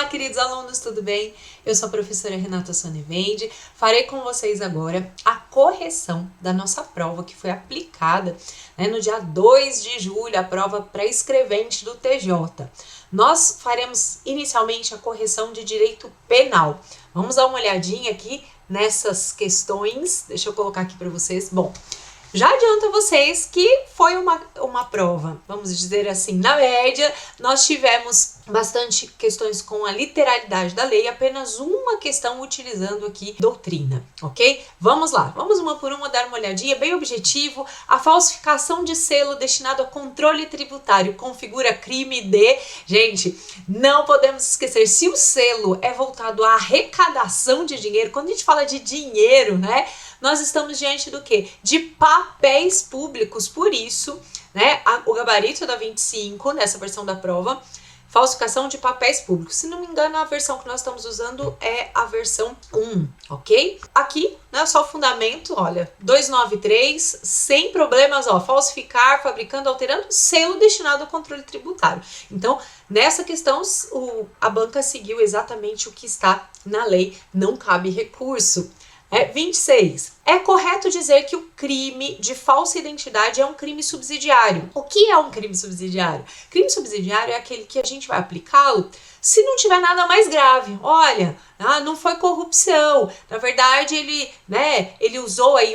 queridos alunos, tudo bem? Eu sou a professora Renata Sonevende. Farei com vocês agora a correção da nossa prova que foi aplicada, no dia 2 de julho, a prova pré-escrevente do TJ. Nós faremos inicialmente a correção de direito penal. Vamos dar uma olhadinha aqui nessas questões. Deixa eu colocar aqui para vocês. Bom, já adianto a vocês que foi uma prova, vamos dizer assim, na média, nós tivemos bastante questões com a literalidade da lei, apenas uma questão utilizando aqui doutrina, ok? Vamos lá, vamos uma por uma dar uma olhadinha, bem objetivo. A falsificação de selo destinado a controle tributário configura crime de... Gente, não podemos esquecer, se o selo é voltado à arrecadação de dinheiro, quando a gente fala de dinheiro, nós estamos diante do quê? De papéis públicos. Por isso, o gabarito da 25, nessa versão da prova, falsificação de papéis públicos. Se não me engano, a versão que nós estamos usando é a versão 1, ok? Aqui, só o fundamento, olha, 293, sem problemas, falsificar, fabricando, alterando, selo destinado ao controle tributário. Então, nessa questão, a banca seguiu exatamente o que está na lei, não cabe recurso. 26. É correto dizer que o crime de falsa identidade é um crime subsidiário. O que é um crime subsidiário? Crime subsidiário é aquele que a gente vai aplicá-lo se não tiver nada mais grave. Olha, não foi corrupção. Na verdade, ele usou aí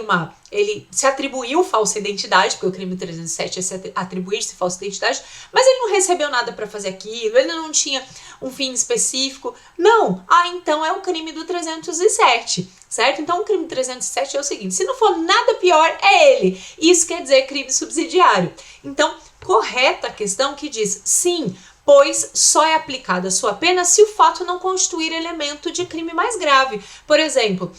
ele se atribuiu falsa identidade, porque o crime 307 é se atribuir-se falsa identidade, mas ele não recebeu nada para fazer aquilo, ele não tinha um fim específico. Não, então é o crime do 307, certo? Então o crime 307 é o seguinte, se não for nada pior, é ele. Isso quer dizer crime subsidiário. Então, correta a questão que diz, sim, pois só é aplicada a sua pena se o fato não constituir elemento de crime mais grave. Por exemplo,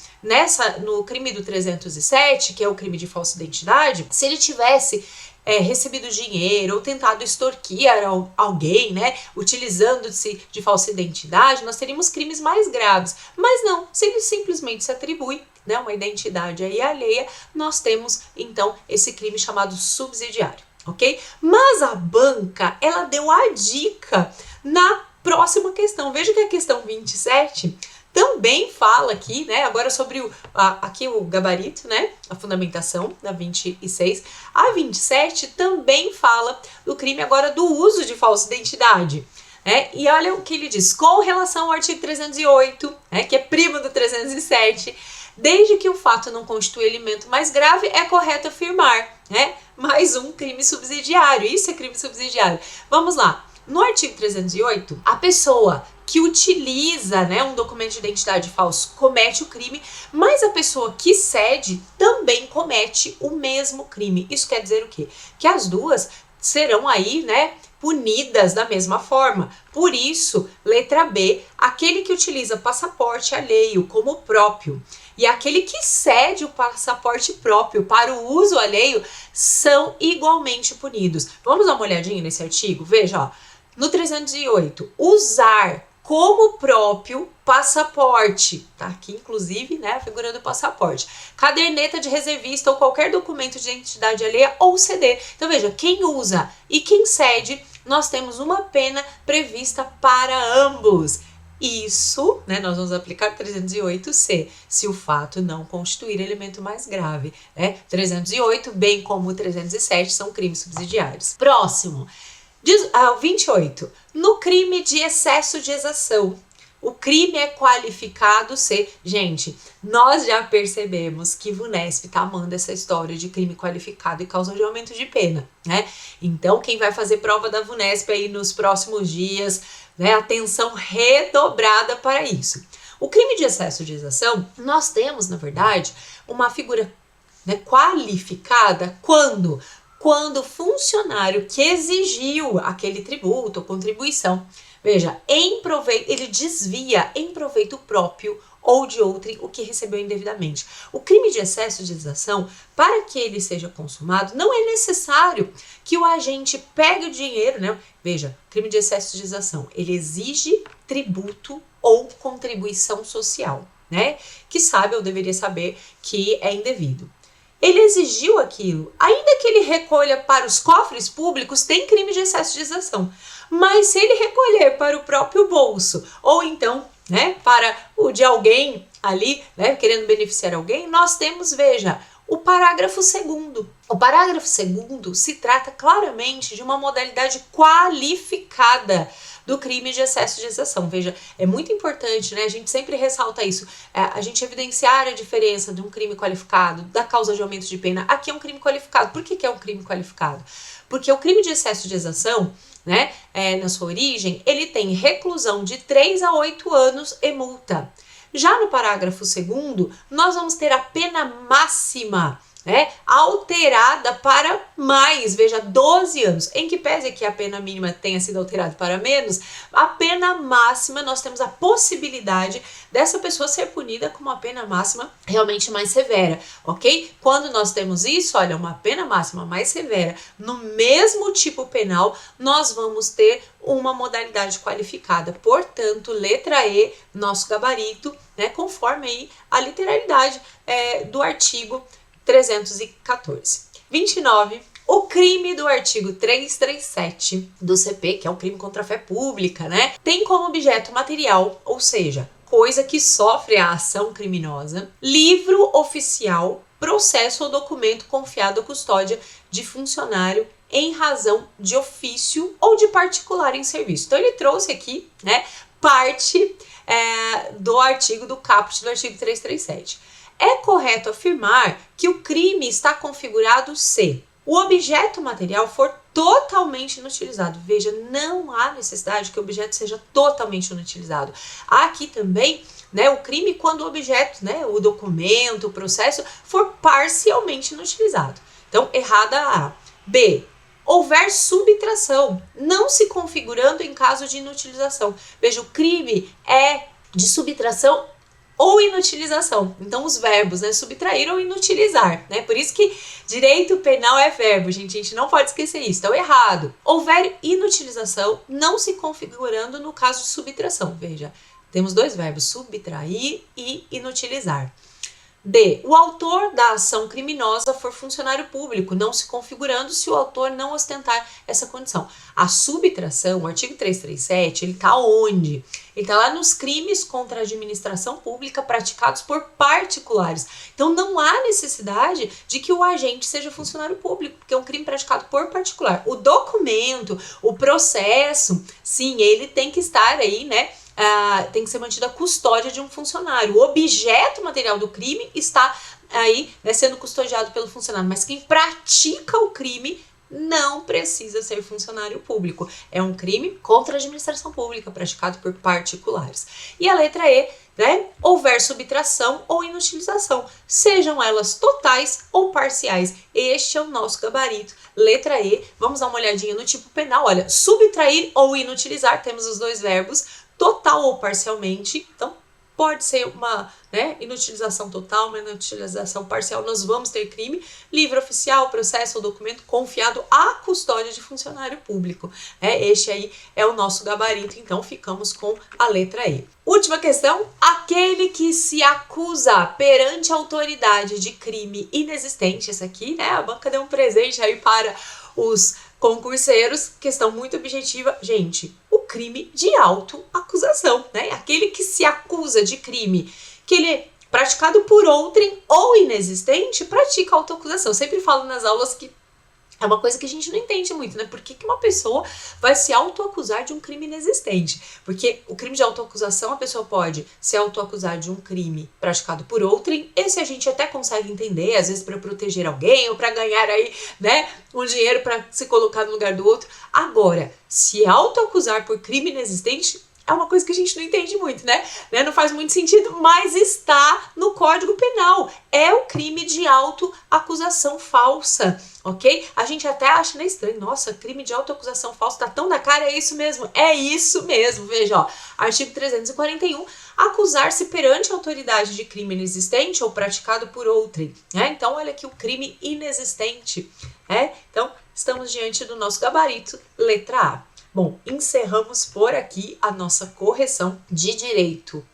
no crime do 307, que é o crime de falsa identidade, se ele tivesse recebido dinheiro ou tentado extorquir alguém, utilizando-se de falsa identidade, nós teríamos crimes mais graves. Mas não, se ele simplesmente se atribui uma identidade aí alheia, nós temos então esse crime chamado subsidiário. Ok? Mas a banca, ela deu a dica na próxima questão. Veja que a questão 27 também fala aqui, agora sobre aqui o gabarito, a fundamentação da 26. A 27 também fala do crime agora do uso de falsa identidade. E olha o que ele diz, com relação ao artigo 308, que é primo do 307, desde que o fato não constitui elemento mais grave, é correto afirmar, mais um crime subsidiário. Isso é crime subsidiário. Vamos lá. No artigo 308, a pessoa que utiliza um documento de identidade falso comete o crime, mas a pessoa que cede também comete o mesmo crime. Isso quer dizer o quê? Que as duas serão aí, punidas da mesma forma. Por isso, letra B, aquele que utiliza passaporte alheio como próprio e aquele que cede o passaporte próprio para o uso alheio são igualmente punidos. Vamos dar uma olhadinha nesse artigo? Veja, no 308, usar como próprio passaporte, tá aqui inclusive a figura do passaporte, caderneta de reservista ou qualquer documento de identidade alheia ou CD. Então veja, quem usa e quem cede, nós temos uma pena prevista para ambos. Isso, nós vamos aplicar 308C, se o fato não constituir elemento mais grave. 308, bem como 307, são crimes subsidiários. Próximo, 28. No crime de excesso de exação, o crime é qualificado ser... Gente, nós já percebemos que VUNESP tá amando essa história de crime qualificado e causa de aumento de pena, Então, quem vai fazer prova da VUNESP aí nos próximos dias, atenção redobrada para isso. O crime de excesso de exação, nós temos, na verdade, uma figura qualificada quando o funcionário que exigiu aquele tributo ou contribuição, veja, ele desvia em proveito próprio ou de outrem o que recebeu indevidamente. O crime de excesso de exação, para que ele seja consumado, não é necessário que o agente pegue o dinheiro, Veja, crime de excesso de exação, ele exige tributo ou contribuição social, que sabe ou deveria saber que é indevido. ele exigiu aquilo. Ainda que ele recolha para os cofres públicos, tem crime de excesso de exação. Mas se ele recolher para o próprio bolso, ou então, né, para o de alguém ali, né, querendo beneficiar alguém, nós temos, veja, o parágrafo 2º. O parágrafo 2º se trata claramente de uma modalidade qualificada do crime de excesso de exação. Veja, é muito importante, né? A gente sempre ressalta isso. A gente evidenciar a diferença de um crime qualificado, da causa de aumento de pena. Aqui é um crime qualificado. Por que é um crime qualificado? Porque o crime de excesso de exação, né, na sua origem, ele tem reclusão de 3 a 8 anos e multa. Já no parágrafo 2º, nós vamos ter a pena máxima, né, alterada para mais, veja, 12 anos. Em que pese que a pena mínima tenha sido alterada para menos, a pena máxima, nós temos a possibilidade dessa pessoa ser punida com uma pena máxima realmente mais severa, ok? Quando nós temos isso, olha, uma pena máxima mais severa no mesmo tipo penal, nós vamos ter uma modalidade qualificada. Portanto, letra E, nosso gabarito, né, conforme aí a literalidade do artigo 314. 29. O crime do artigo 337 do CP, que é o crime contra a fé pública, né, tem como objeto material, ou seja, coisa que sofre a ação criminosa, livro oficial, processo ou documento confiado à custódia de funcionário em razão de ofício ou de particular em serviço. Então ele trouxe aqui, né, parte do artigo do caput do artigo 337. É correto afirmar que o crime está configurado se o objeto material for totalmente inutilizado. Veja, não há necessidade que o objeto seja totalmente inutilizado. Há aqui também, né, o crime quando o objeto, né, o documento, o processo, for parcialmente inutilizado. Então, errada A. B. Houver subtração, não se configurando em caso de inutilização. Veja, o crime é de subtração ou inutilização. Então, os verbos, né, subtrair ou inutilizar, né? Por isso que direito penal é verbo, gente. A gente não pode esquecer isso. Então, errado. Houver inutilização, não se configurando no caso de subtração. Veja, temos dois verbos, subtrair e inutilizar. D. O autor da ação criminosa for funcionário público, não se configurando se o autor não ostentar essa condição. A subtração, o artigo 337, ele está onde? Ele está lá nos crimes contra a administração pública praticados por particulares. Então não há necessidade de que o agente seja funcionário público, porque é um crime praticado por particular. O documento, o processo, sim, ele tem que estar aí, né? Tem que ser mantida a custódia de um funcionário. O objeto material do crime está aí, né, sendo custodiado pelo funcionário, mas quem pratica o crime não precisa ser funcionário público. É um crime contra a administração pública praticado por particulares. E a letra E, né? Houver subtração ou inutilização, sejam elas totais ou parciais. Este é o nosso gabarito. Letra E, vamos dar uma olhadinha no tipo penal. Olha, subtrair ou inutilizar, temos os dois verbos, total ou parcialmente. Então, pode ser uma, né, inutilização total, uma inutilização parcial, nós vamos ter crime. Livro oficial, processo ou documento confiado à custódia de funcionário público. Este aí é o nosso gabarito, então ficamos com a letra E. Última questão, aquele que se acusa perante a autoridade de crime inexistente, essa aqui, né, a banca deu um presente aí para os concurseiros, questão muito objetiva, gente, o crime de autoacusação, né? Aquele que se acusa de crime que ele é praticado por outrem ou inexistente, pratica autoacusação. Eu sempre falo nas aulas que é uma coisa que a gente não entende muito, né? Por que uma pessoa vai se autoacusar de um crime inexistente? Porque o crime de autoacusação, a pessoa pode se autoacusar de um crime praticado por outrem, esse a gente até consegue entender, às vezes para proteger alguém ou para ganhar aí, né, um dinheiro para se colocar no lugar do outro. Agora, se autoacusar por crime inexistente é uma coisa que a gente não entende muito, né? Não faz muito sentido, mas está no Código Penal. É o crime de autoacusação falsa, ok? A gente até acha estranho. Nossa, crime de autoacusação falsa tá tão na cara, é isso mesmo? É isso mesmo. Veja, ó, artigo 341, acusar-se perante a autoridade de crime inexistente ou praticado por outrem. Então, olha aqui o crime inexistente. Então, estamos diante do nosso gabarito, letra A. Bom, encerramos por aqui a nossa correção de direito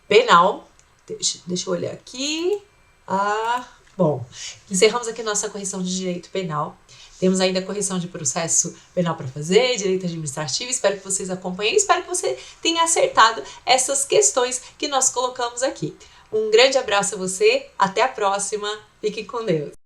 penal. Deixa eu olhar aqui. Bom, encerramos aqui nossa correção de direito penal. Temos ainda correção de processo penal para fazer, direito administrativo. Espero que vocês acompanhem. Espero que você tenha acertado essas questões que nós colocamos aqui. Um grande abraço a você. Até a próxima. Fiquem com Deus.